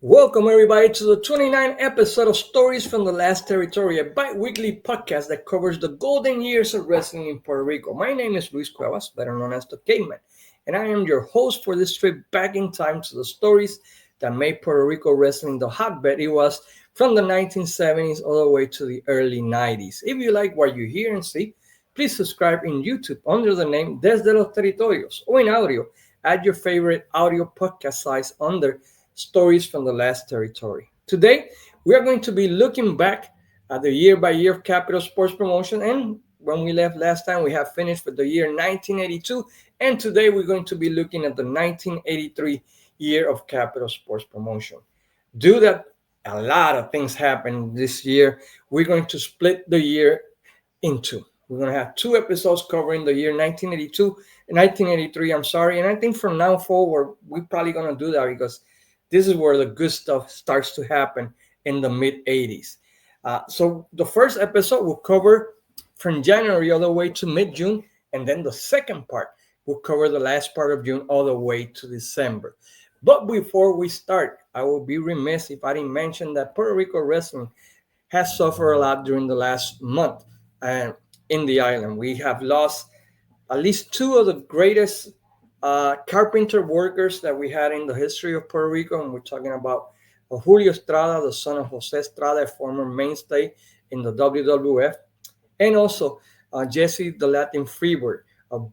Welcome everybody to the 29th episode of Stories from the Last Territory, a bi-weekly podcast that covers the golden years of wrestling in Puerto Rico. My name is Luis Cuevas, better known as the Caveman, and I am your host for this trip back in time to the stories that made Puerto Rico wrestling the hotbed it was from the 1970s all the way to the early 90s. If you like what you hear and see, please subscribe in YouTube under the name Desde los Territorios or in audio at your favorite audio podcast size under Stories from the Last Territory. Today, we are going to be looking back at the year by year of Capital Sports Promotion. And when we left last time, we have finished with the year 1982. And today, we're going to be looking at the 1983 year of Capital Sports Promotion. Due that a lot of things happened this year, we're going to split the year in two. We're going to have two episodes covering the year 1983, and I think from now forward, we're probably going to do that because this is where the good stuff starts to happen in the mid 80s. So the first episode will cover from January all the way to mid-June, and then the second part will cover the last part of June all the way to December. But before we start, I will be remiss if I didn't mention that Puerto Rico wrestling has suffered a lot during the last month in the island. We have lost at least two of the greatest carpenter workers that we had in the history of Puerto Rico, and we're talking about Julio Estrada, the son of Jose Estrada, a former mainstay in the WWF, and also Jesse the Latin Freebird.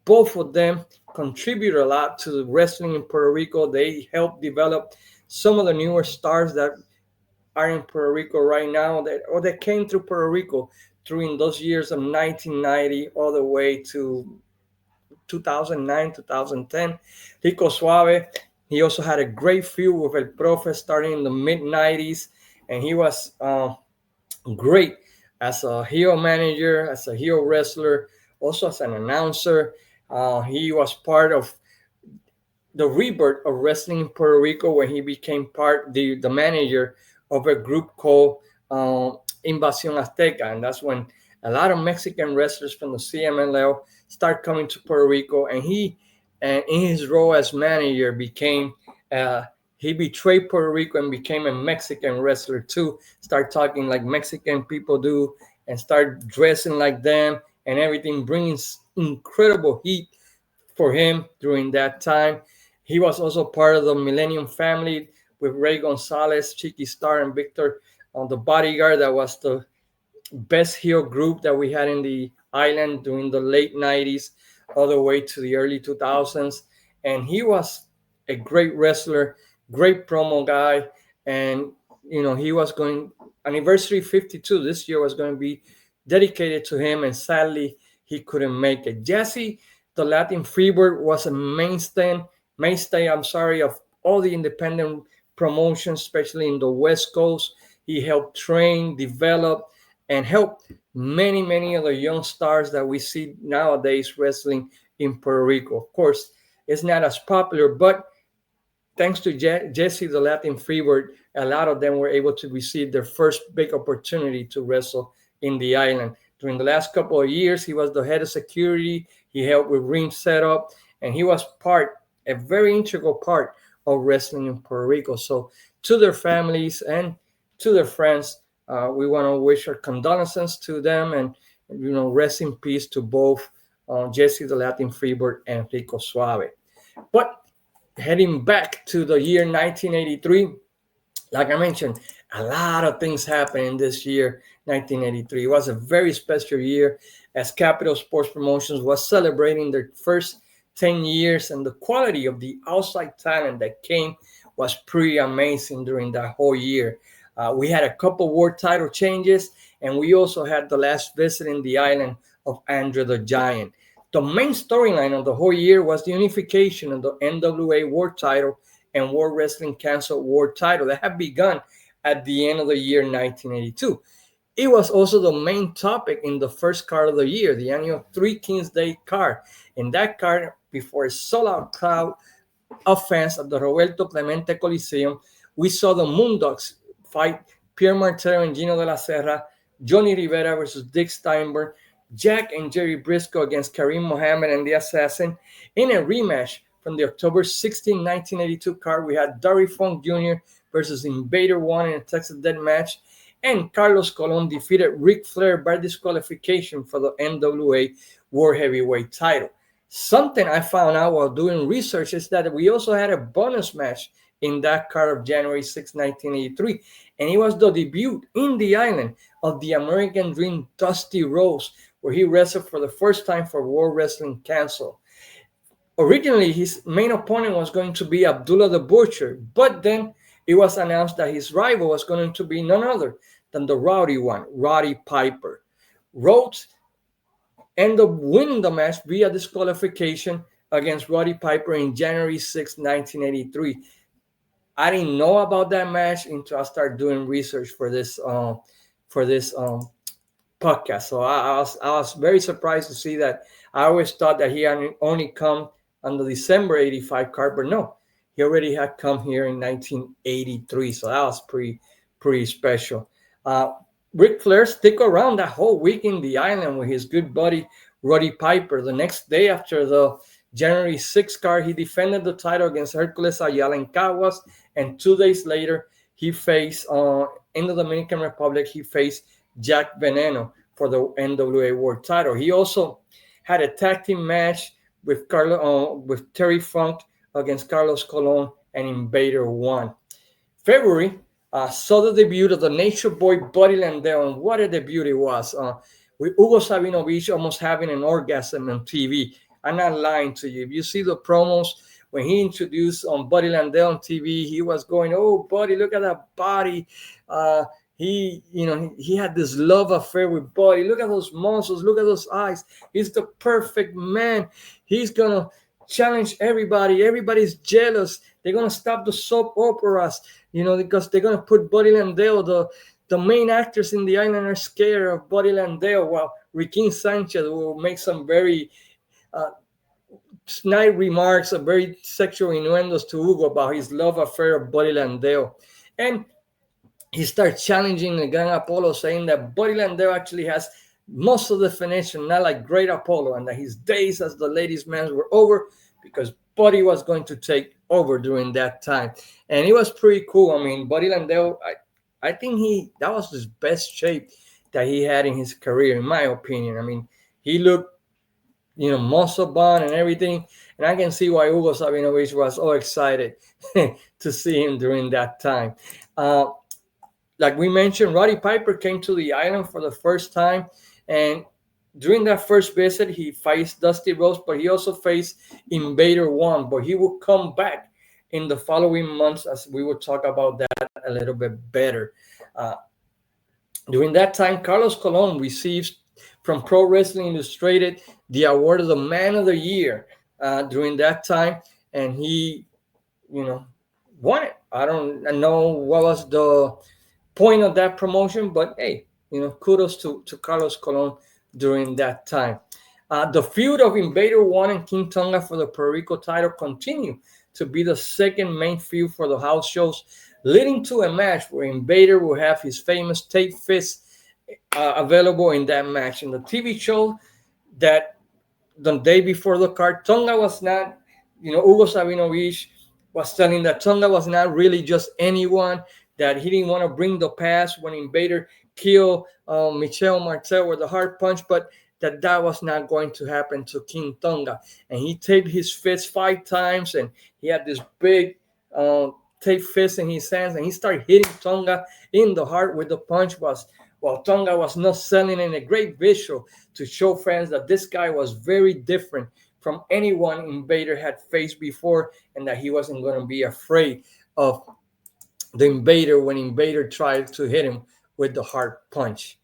Both of them contribute a lot to the wrestling in Puerto Rico. They helped develop some of the newer stars that are in Puerto Rico right now, that came through Puerto Rico during those years of 1990 all the way to 2009, 2010. Rico Suave, he also had a great feud with El Profe starting in the mid-90s, and he was great as a heel manager, as a heel wrestler, also as an announcer. He was part of the rebirth of wrestling in Puerto Rico when he became the manager of a group called Invasion Azteca, and that's when a lot of Mexican wrestlers from the CMLL start coming to Puerto Rico, and he, in his role as manager, he betrayed Puerto Rico and became a Mexican wrestler too. Start talking like Mexican people do and start dressing like them and everything, bringing incredible heat for him during that time. He was also part of the Millennium family with Ray Gonzalez, Chiqui Star, and Victor on the Bodyguard. That was the best heel group that we had in the island during the late 90s all the way to the early 2000s. And he was a great wrestler, great promo guy. And, he was going, anniversary 52 this year was going to be dedicated to him. And sadly, he couldn't make it. Jesse, the Latin Freebird, was a mainstay, of all the independent promotions, especially in the West Coast. He helped train, develop, and helped many of the young stars that we see nowadays wrestling in Puerto Rico. Of course, it's not as popular, but thanks to Jesse the Latin Freebird, a lot of them were able to receive their first big opportunity to wrestle in the island. During the last couple of years, he was the head of security. He helped with ring setup, and he was a very integral part of wrestling in Puerto Rico. So to their families and to their friends, we want to wish our condolences to them, and rest in peace to both Jesse the Latin Freebird and Rico Suave. But heading back to the year 1983, like I mentioned, a lot of things happened in this year, 1983. It was a very special year as Capital Sports Promotions was celebrating their first 10 years, and the quality of the outside talent that came was pretty amazing during that whole year. We had a couple world title changes, and we also had the last visit in the island of Andre the Giant. The main storyline of the whole year was the unification of the NWA world title and World Wrestling Council world title that had begun at the end of the year 1982. It was also the main topic in the first card of the year, the annual Three Kings Day card. In that card, before a sold-out crowd of fans at the Roberto Clemente Coliseum, we saw the Moondogs fight Pierre Martero and Gino de la Serra, Johnny Rivera versus Dick Steinberg, Jack and Jerry Briscoe against Kareem Mohammed and the Assassin, in a rematch from the October 16, 1982 card, we had Dory Funk Jr. versus Invader 1 in a Texas Death Match. And Carlos Colon defeated Ric Flair by disqualification for the NWA World Heavyweight title. Something I found out while doing research is that we also had a bonus match in that card of January 6, 1983. And it was the debut in the island of the American Dream Dusty Rhodes, where he wrestled for the first time for World Wrestling Council. Originally, his main opponent was going to be Abdullah the Butcher, but then it was announced that his rival was going to be none other than the rowdy one, Roddy Piper. Rhodes ended up winning the match via disqualification against Roddy Piper in January 6, 1983. I didn't know about that match until I started doing research for this podcast. So I was very surprised to see that. I always thought that he had only come on the December 85 card, but no, he already had come here in 1983. So that was pretty special. Ric Flair stick around that whole week in the island with his good buddy Roddy Piper. The next day after the January 6th card, he defended the title against Hercules Ayala in Caguas, and 2 days later, he faced in the Dominican Republic. He faced Jack Veneno for the NWA World title. He also had a tag team match with Terry Funk against Carlos Colon and Invader 1. February saw the debut of the Nature Boy Buddy Landel, and what a debut it was. With Hugo Sabinovich almost having an orgasm on TV. I'm not lying to you. If you see the promos, when he introduced Buddy Landel on TV, he was going, "Oh, Buddy, look at that body." He had this love affair with Buddy. Look at those muscles. Look at those eyes. He's the perfect man. He's going to challenge everybody. Everybody's jealous. They're going to stop the soap operas, because they're going to put Buddy Landel. The main actors in the island are scared of Buddy Landel, while Riquín Sanchez will make some very snide remarks, very sexual innuendos to Hugo about his love affair of Buddy Landel. And he starts challenging the Gran Apollo, saying that Buddy Landel actually has most of the definition, not like Great Apollo, and that his days as the ladies' man were over because Buddy was going to take over during that time. And it was pretty cool. I mean, Buddy Landel, I think that was his best shape that he had in his career, in my opinion. I mean, he looked, muscle bound and everything. And I can see why Hugo Sabinovich was so excited to see him during that time. Like we mentioned, Roddy Piper came to the island for the first time. And during that first visit, he faced Dusty Rhodes, but he also faced Invader 1. But he would come back in the following months, as we will talk about that a little bit better. During that time, Carlos Colon receives from Pro Wrestling Illustrated the award of the Man of the Year during that time, and he, won it. I don't know what was the point of that promotion, but hey, kudos to Carlos Colon during that time. The feud of Invader 1 and King Tonga for the Puerto Rico title continued to be the second main feud for the house shows, leading to a match where Invader will have his famous tape fist available in that match. In the TV show that the day before the card, Tonga was not, Hugo Sabinovich was telling that Tonga was not really just anyone, that he didn't want to bring the past when Invader killed Michel Martel with the hard punch, but that was not going to happen to King Tonga. And he taped his fist 5 times, and he had this big taped fist in his hands, and he started hitting Tonga in the heart with the punch, while Tonga was not selling in a great visual to show fans that this guy was very different from anyone Invader had faced before, and that he wasn't going to be afraid of the Invader when Invader tried to hit him with the hard punch.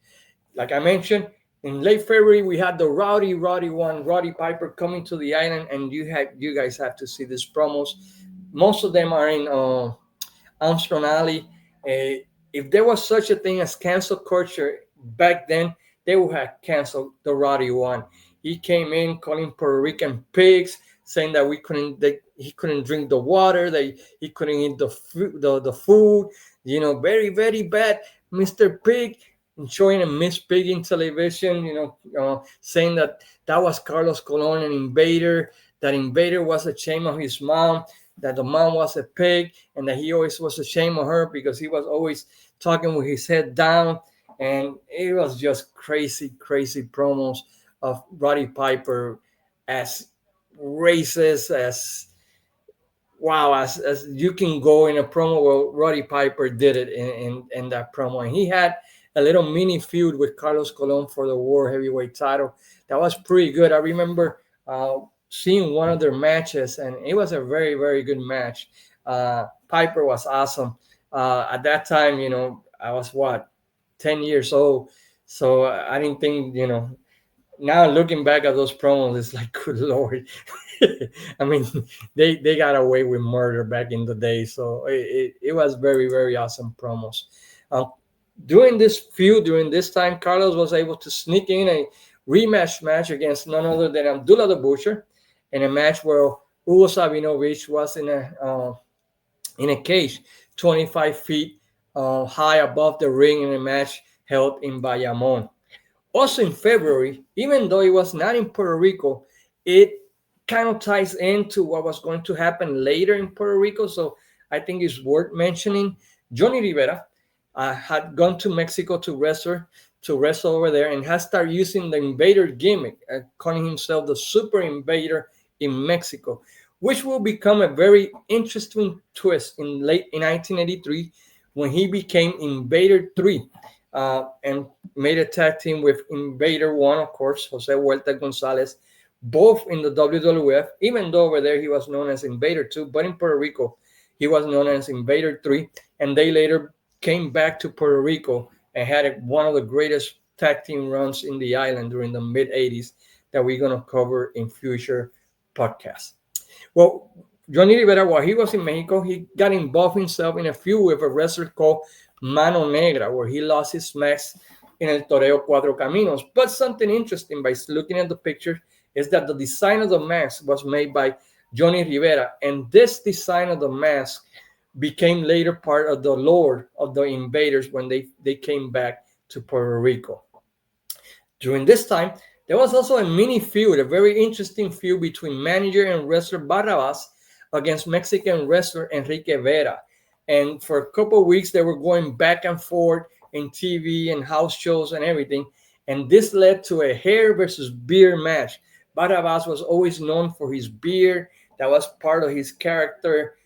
Like I mentioned, in late February, we had the Rowdy one, Roddy Piper, coming to the island, and you guys have to see these promos. Most of them are in Armstrong Alley. If there was such a thing as cancel culture back then, they would have canceled the Rowdy one. He came in calling Puerto Rican pigs, saying that he couldn't drink the water, that he couldn't eat the food, very, very bad, Mr. Pig, and showing a Miss Pig in television, saying that was Carlos Colon and Invader, that Invader was ashamed of his mom, that the mom was a pig, and that he always was ashamed of her because he was always talking with his head down. And it was just crazy, crazy promos of Roddy Piper, as racist as wow, as you can go in a promo. Well, Roddy Piper did it in that promo, and he had a little mini feud with Carlos Colon for the World Heavyweight title. That was pretty good. I remember seeing one of their matches, and it was a very, very good match. Piper was awesome. At that time, I was 10 years old, so I didn't think, now looking back at those promos, it's like, good lord. I mean, they got away with murder back in the day, so it was very, very awesome promos. Uh, during this feud, during this time, Carlos was able to sneak in a rematch match against none other than Abdullah the Butcher, in a match where Hugo Sabinovich was in a cage 25 feet high above the ring, in a match held in Bayamon. Also in February, even though it was not in Puerto Rico, it kind of ties into what was going to happen later in Puerto Rico. So I think it's worth mentioning. Johnny Rivera had gone to Mexico to wrestle over there, and has started using the Invader gimmick, calling himself the Super Invader in Mexico, which will become a very interesting twist in 1983, when he became Invader 3, and made a tag team with Invader 1, of course, Jose Huerta Gonzalez, both in the WWF, even though over there he was known as Invader 2, but in Puerto Rico, he was known as Invader 3, and they later came back to Puerto Rico and had one of the greatest tag team runs in the island during the mid-'80s that we're going to cover in future podcasts. Well, Johnny Rivera, while he was in Mexico, he got involved himself in a feud with a wrestler called Mano Negra, where he lost his mask in El Toreo Cuatro Caminos. But something interesting by looking at the picture is that the design of the mask was made by Johnny Rivera, and this design of the mask became later part of the lore of the Invaders when they came back to Puerto Rico. During this time, there was also a mini feud, a very interesting feud between manager and wrestler Barrabas against Mexican wrestler Enrique Vera. And for a couple of weeks, they were going back and forth in TV and house shows and everything. And this led to a hair versus beard match. Barrabas was always known for his beard. That was part of his character.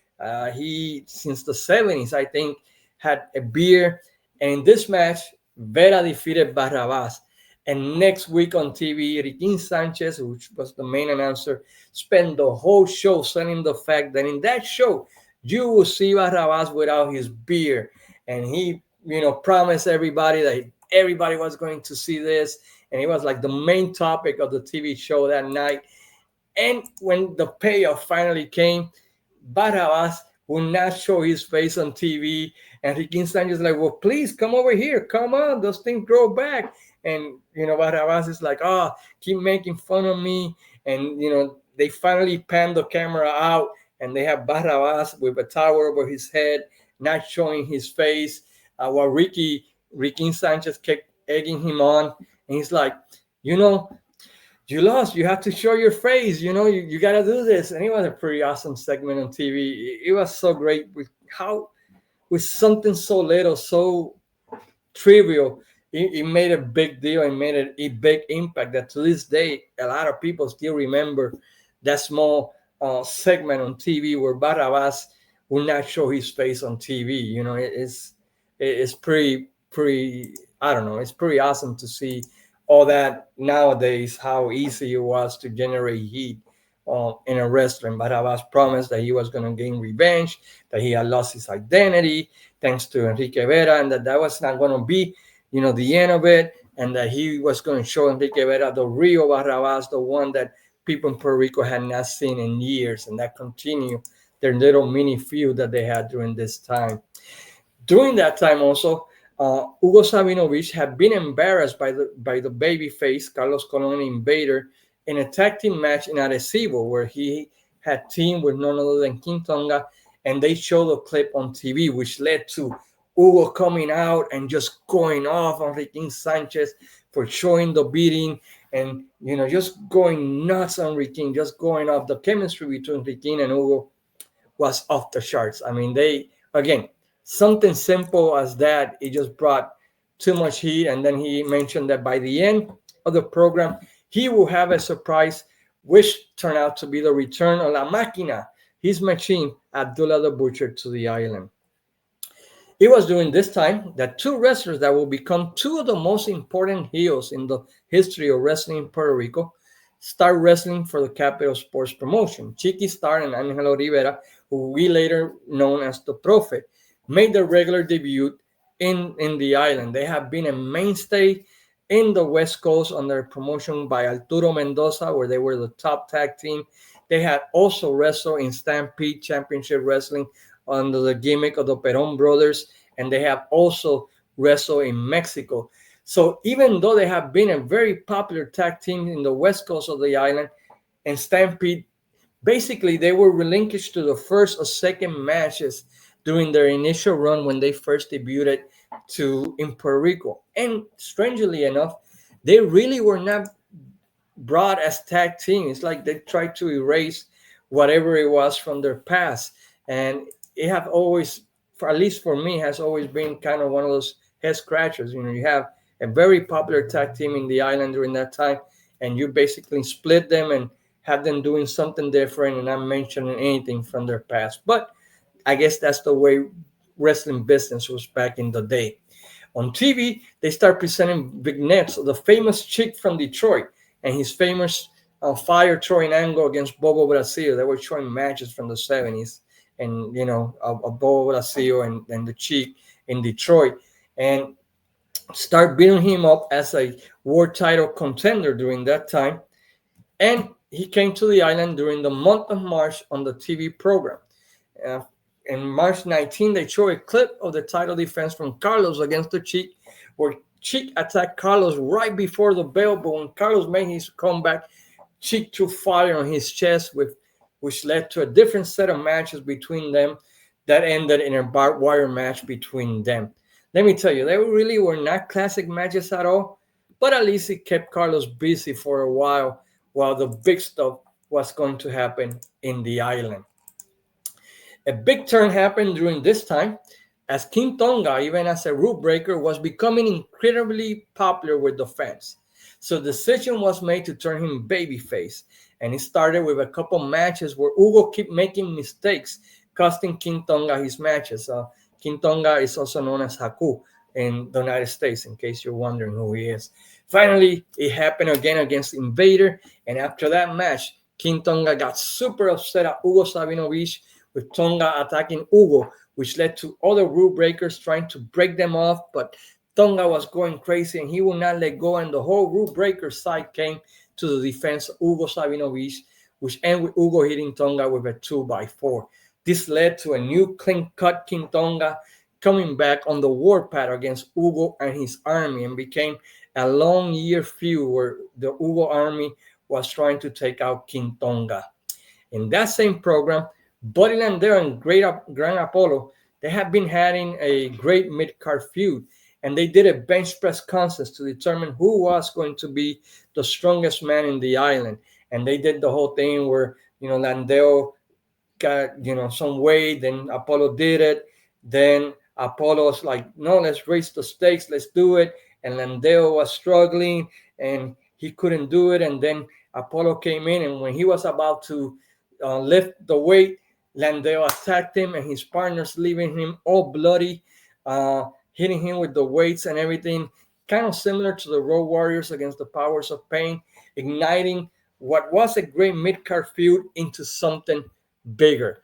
He, since the 70s, I think, had a beard. And in this match, Vera defeated Barrabas. And next week on TV, Riquín Sanchez, which was the main announcer, spent the whole show selling the fact that in that show, you will see Barrabas without his beard. And he, promised everybody that everybody was going to see this. And it was like the main topic of the TV show that night. And when the payoff finally came, Barrabas would not show his face on TV. And Riquín Sanchez like, well, please come over here. Come on, those things grow back. And, Barrabas is like, keep making fun of me. And, they finally pan the camera out, and they have Barrabas with a towel over his head, not showing his face, while Riquín Sanchez kept egging him on. And he's like, you lost. You have to show your face. You got to do this. And it was a pretty awesome segment on TV. It was so great with something so little, so trivial, it made a big deal and made a big impact that to this day, a lot of people still remember that small segment on TV where Barrabas will not show his face on TV. It's pretty, I don't know, it's pretty awesome to see all that nowadays, how easy it was to generate heat in a wrestler. And Barrabas promised that he was going to gain revenge, that he had lost his identity thanks to Enrique Vera, and that was not going to be the end of it, and that he was going to show Enrique Vera the real Barrabas, the one that people in Puerto Rico had not seen in years, and that continued their little mini feud that they had during this time. During that time also, Hugo Sabinovich had been embarrassed by the babyface Carlos Colon Invader in a tag team match in Arecibo, where he had teamed with none other than King Tonga, and they showed a clip on TV, which led to Hugo coming out and just going off on Riquín Sanchez for showing the beating and just going nuts on Rikin, just going off. The chemistry between Rikin and Hugo was off the charts. I mean, they again, something simple as that, it just brought too much heat. And then he mentioned that by the end of the program, he will have a surprise, which turned out to be the return of La Máquina, his machine, Abdullah the Butcher, to the island. It was during this time that two wrestlers that will become two of the most important heels in the history of wrestling in Puerto Rico start wrestling for the Capital Sports Promotion. Chiqui Star and Angelo Rivera, who we later known as the Prophet, made their regular debut in the island. They have been a mainstay in the West Coast under promotion by Arturo Mendoza, where they were the top tag team. They had also wrestled in Stampede Championship Wrestling under the gimmick of the Perón brothers, and they have also wrestled in Mexico. So even though they have been a very popular tag team in the West Coast of the island, and Stampede, basically they were relinquished to the first or second matches during their initial run when they first debuted in Puerto Rico. And strangely enough, they really were not brought as tag team. It's like they tried to erase whatever it was from their past. And it have always, for at least for me, has always been kind of one of those head scratchers. You have a very popular tag team in the island during that time, and you basically split them and have them doing something different and not mentioning anything from their past. But I guess that's the way wrestling business was back in the day. On TV, they start presenting vignettes of the famous Shiek from Detroit and his famous fire throwing angle against Bobo Brasil. They were showing matches from the 70s, and of Bobo Brasil and the Shiek in Detroit, and start building him up as a world title contender during that time. And he came to the island during the month of March on the TV program. Uh, in March 19, they show a clip of the title defense from Carlos against the Shiek, where Shiek attacked Carlos right before the bell, but when Carlos made his comeback, Shiek threw fire on his chest, which led to a different set of matches between them that ended in a barbed wire match between them. Let me tell you, they really were not classic matches at all, but at least it kept Carlos busy for a while the big stuff was going to happen in the island. A big turn happened during this time, as King Tonga, even as a rule breaker, was becoming incredibly popular with the fans. So the decision was made to turn him babyface, and it started with a couple matches where Hugo kept making mistakes, costing King Tonga his matches. King Tonga is also known as Haku in the United States, in case you're wondering who he is. Finally, it happened again against Invader, and after that match, King Tonga got super upset at Hugo Sabinovich, with Tonga attacking Hugo, which led to other rule breakers trying to break them off, but Tonga was going crazy and he would not let go, and the whole rule breaker side came to the defense of Hugo Sabinovich, which ended with Hugo hitting Tonga with a 2x4. This led to a new clean-cut King Tonga coming back on the warpath against Hugo and his army, and became a long-year feud where the Hugo army was trying to take out King Tonga. In that same program, Buddy Landero and Grand Apollo, they have been having a great mid-card feud, and they did a bench press contest to determine who was going to be the strongest man in the island. And they did the whole thing where, Landero got, some weight, then Apollo did it. Then Apollo was like, no, let's raise the stakes, let's do it. And Landero was struggling and he couldn't do it. And then Apollo came in, and when he was about to lift the weight, Landero attacked him, and his partners leaving him all bloody, hitting him with the weights and everything, kind of similar to the Road Warriors against the Powers of Pain, igniting what was a great mid-card feud into something bigger.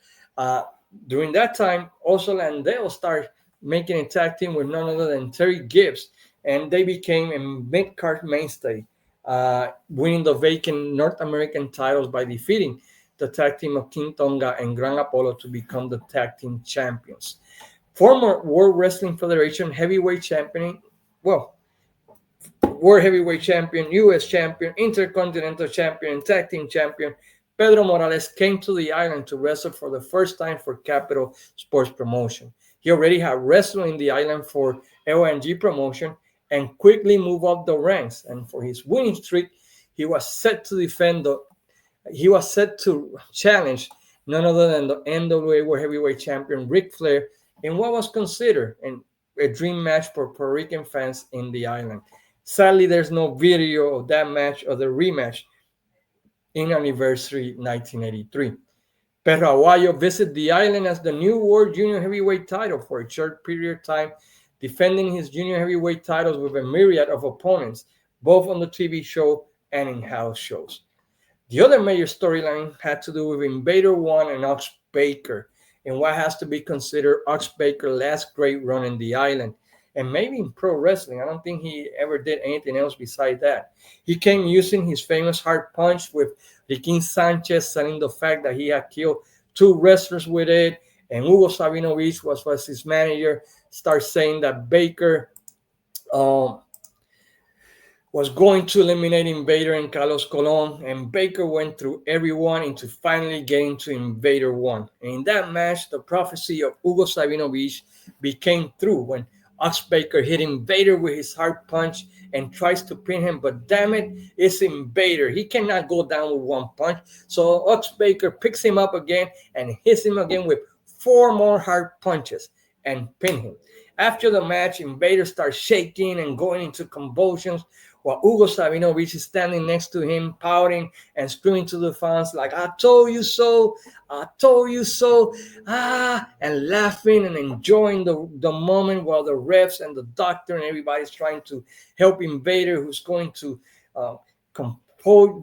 During that time, also Landero started making a tag team with none other than Terry Gibbs, and they became a mid-card mainstay, winning the vacant North American titles by defeating the tag team of King Tonga and Grand Apollo to become the tag team champions. Former World Wrestling Federation heavyweight champion, World Heavyweight Champion, U.S. Champion, Intercontinental Champion, and Tag Team Champion, Pedro Morales came to the island to wrestle for the first time for Capital Sports Promotion. He already had wrestled in the island for LNG Promotion and quickly moved up the ranks. And for his winning streak, he was set to defend the he was set to challenge none other than the NWA World Heavyweight Champion Ric Flair in what was considered a dream match for Puerto Rican fans in the island. Sadly, there's no video of that match or the rematch in anniversary 1983. Perro Aguayo visited the island as the new World Junior Heavyweight title for a short period of time, defending his junior heavyweight titles with a myriad of opponents, both on the TV show and in house shows. The other major storyline had to do with Invader 1 and Ox Baker, and what has to be considered Ox Baker's last great run in the island, and maybe in pro wrestling. I don't think he ever did anything else besides that. He came using his famous hard punch with Riquín Sanchez, selling the fact that he had killed 2 wrestlers with it, and Hugo Sabinovich was his manager, started saying that Baker was going to eliminate Invader and Carlos Colon, and Baker went through everyone into finally getting to Invader 1. And in that match, the prophecy of Hugo Sabinovich became true when Ox Baker hit Invader with his hard punch and tries to pin him, but damn it, it's Invader. He cannot go down with one punch. So Ox Baker picks him up again and hits him again with 4 more hard punches and pin him. After the match, Invader starts shaking and going into convulsions, while Hugo Sabinovich is standing next to him, pouting and screaming to the fans like, "I told you so, I told you so," and laughing and enjoying the moment while the refs and the doctor and everybody's trying to help Invader, who's going to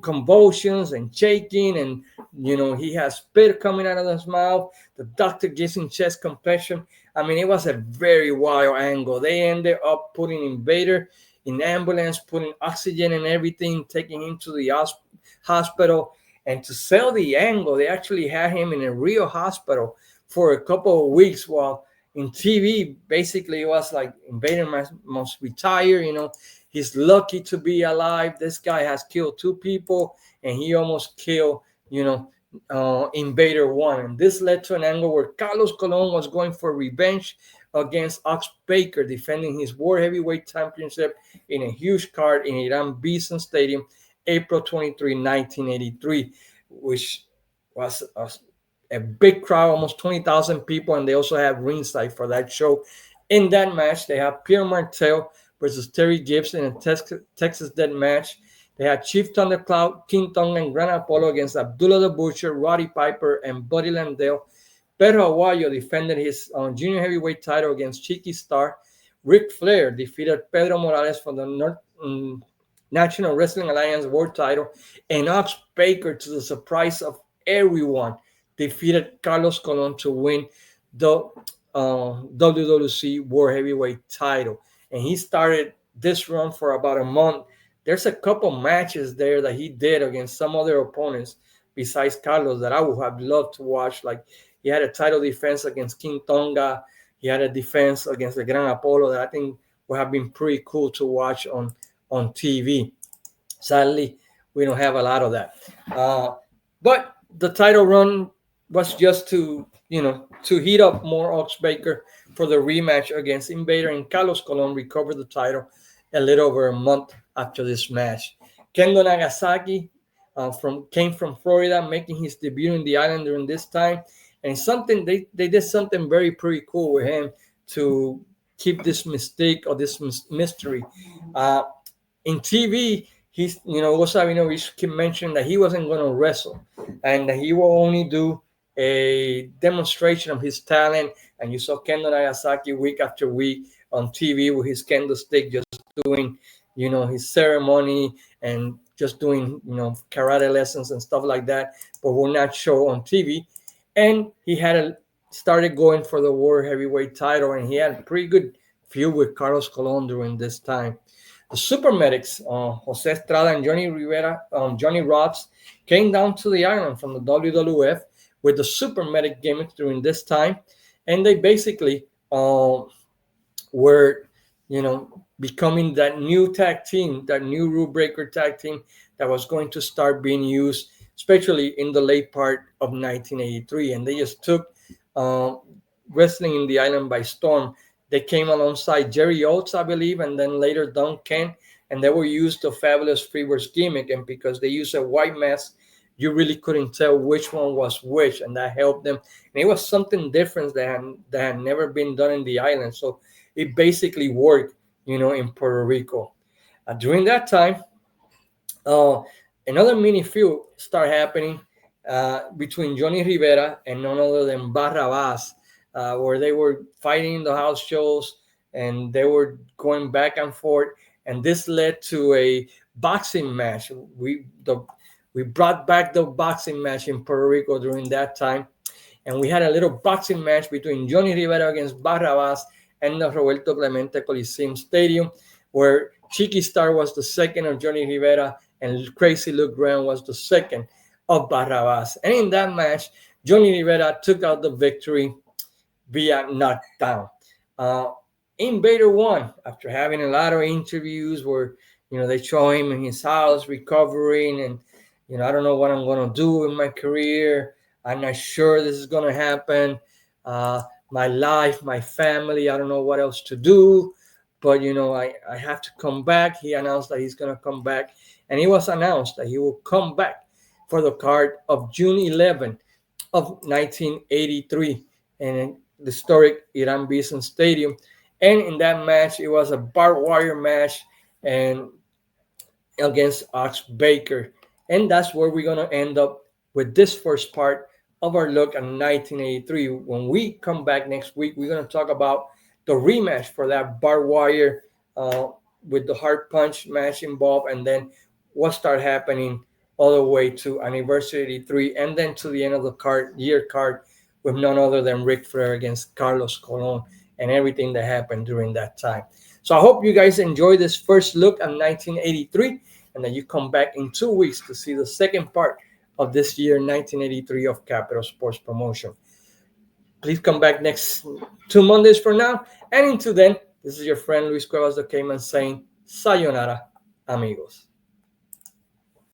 convulsions and shaking, and he has spit coming out of his mouth. The doctor gives him chest compression. I mean, it was a very wild angle. They ended up putting Invader in ambulance, putting oxygen and everything, taking him to the hospital. And to sell the angle, they actually had him in a real hospital for a couple of weeks, while in TV, basically it was like Invader must retire. He's lucky to be alive. This guy has killed 2 people, and he almost killed, Invader 1. And this led to an angle where Carlos Colon was going for revenge against Ox Baker, defending his World Heavyweight Championship in a huge card in Iran Bison Stadium, April 23, 1983, which was a big crowd, almost 20,000 people, and they also have ringside for that show. In that match, they have Pierre Martel versus Terry Gibbs in a Texas Death match. They had Chief Thundercloud, King Tonga, and Gran Apollo against Abdullah the Butcher, Roddy Piper, and Buddy Landale. Perro Aguayo defended his junior heavyweight title against Cheeky Star. Ric Flair defeated Pedro Morales for the National Wrestling Alliance World title. And Ox Baker, to the surprise of everyone, defeated Carlos Colon to win the WWC World Heavyweight title. And he started this run for about a month. There's a couple matches there that he did against some other opponents besides Carlos that I would have loved to watch. Like, he had a title defense against King Tonga. He had a defense against the Gran Apollo that I think would have been pretty cool to watch on TV. Sadly, we don't have a lot of that. But the title run was just to heat up more Ox Baker for the rematch against Invader, and Carlos Colon recovered the title a little over a month after this match. Kendo Nagasaki came from Florida, making his debut in the island during this time. And something they did something very pretty cool with him to keep this mystique or this mystery. In TV, he's Sabinovich keep mentioning that he wasn't going to wrestle and that he will only do a demonstration of his talent. And you saw Kendo Nagasaki week after week on TV with his kendo stick, just doing his ceremony and just doing karate lessons and stuff like that, but will not show on TV. And he had started going for the World Heavyweight title, and he had a pretty good feud with Carlos Colon during this time. The Super Medics, Jose Estrada and Johnny Rods, came down to the island from the WWF with the Super Medic gimmick during this time, and they basically were, becoming that new tag team, that new rule breaker tag team that was going to start being used, especially in the late part of 1983. And they just took wrestling in the island by storm. They came alongside Jerry Oates, I believe, and then later Don Ken and they were used the Fabulous Freebirds gimmick, and because they used a white mask, you really couldn't tell which one was which, and that helped them. And it was something different that had never been done in the island, so it basically worked, in Puerto Rico. During that time, uh, another mini feud start happening between Johnny Rivera and none other than Barrabas, where they were fighting in the house shows and they were going back and forth, and this led to a boxing match. We brought back the boxing match in Puerto Rico during that time, and we had a little boxing match between Johnny Rivera against Barrabas and the Roberto Clemente Coliseum Stadium, where Cheeky Star was the second of Johnny Rivera and Crazy Luke Graham was the second of Barrabas. And in that match, Johnny Rivera took out the victory via knockdown. Uh, Invader won after having a lot of interviews where, they show him in his house recovering and, I don't know what I'm going to do in my career. I'm not sure this is going to happen. My life, my family, I don't know what else to do. But, I have to come back. He announced that he's going to come back. And it was announced that he will come back for the card of June 11 of 1983 in the historic Iran Bison Stadium. And in that match, it was a barbed wire match and against Ox Baker. And that's where we're going to end up with this first part of our look at 1983. When we come back next week, we're going to talk about the rematch for that barbed wire with the hard punch match involved, and then what started happening all the way to Anniversary 83, and then to the end of the year card, with none other than Ric Flair against Carlos Colon and everything that happened during that time. So I hope you guys enjoy this first look at 1983, and that you come back in 2 weeks to see the second part of this year, 1983 of Capital Sports Promotion. Please come back next 2 Mondays from now. And until then, this is your friend Luis Cuevas the Cayman saying, sayonara, amigos.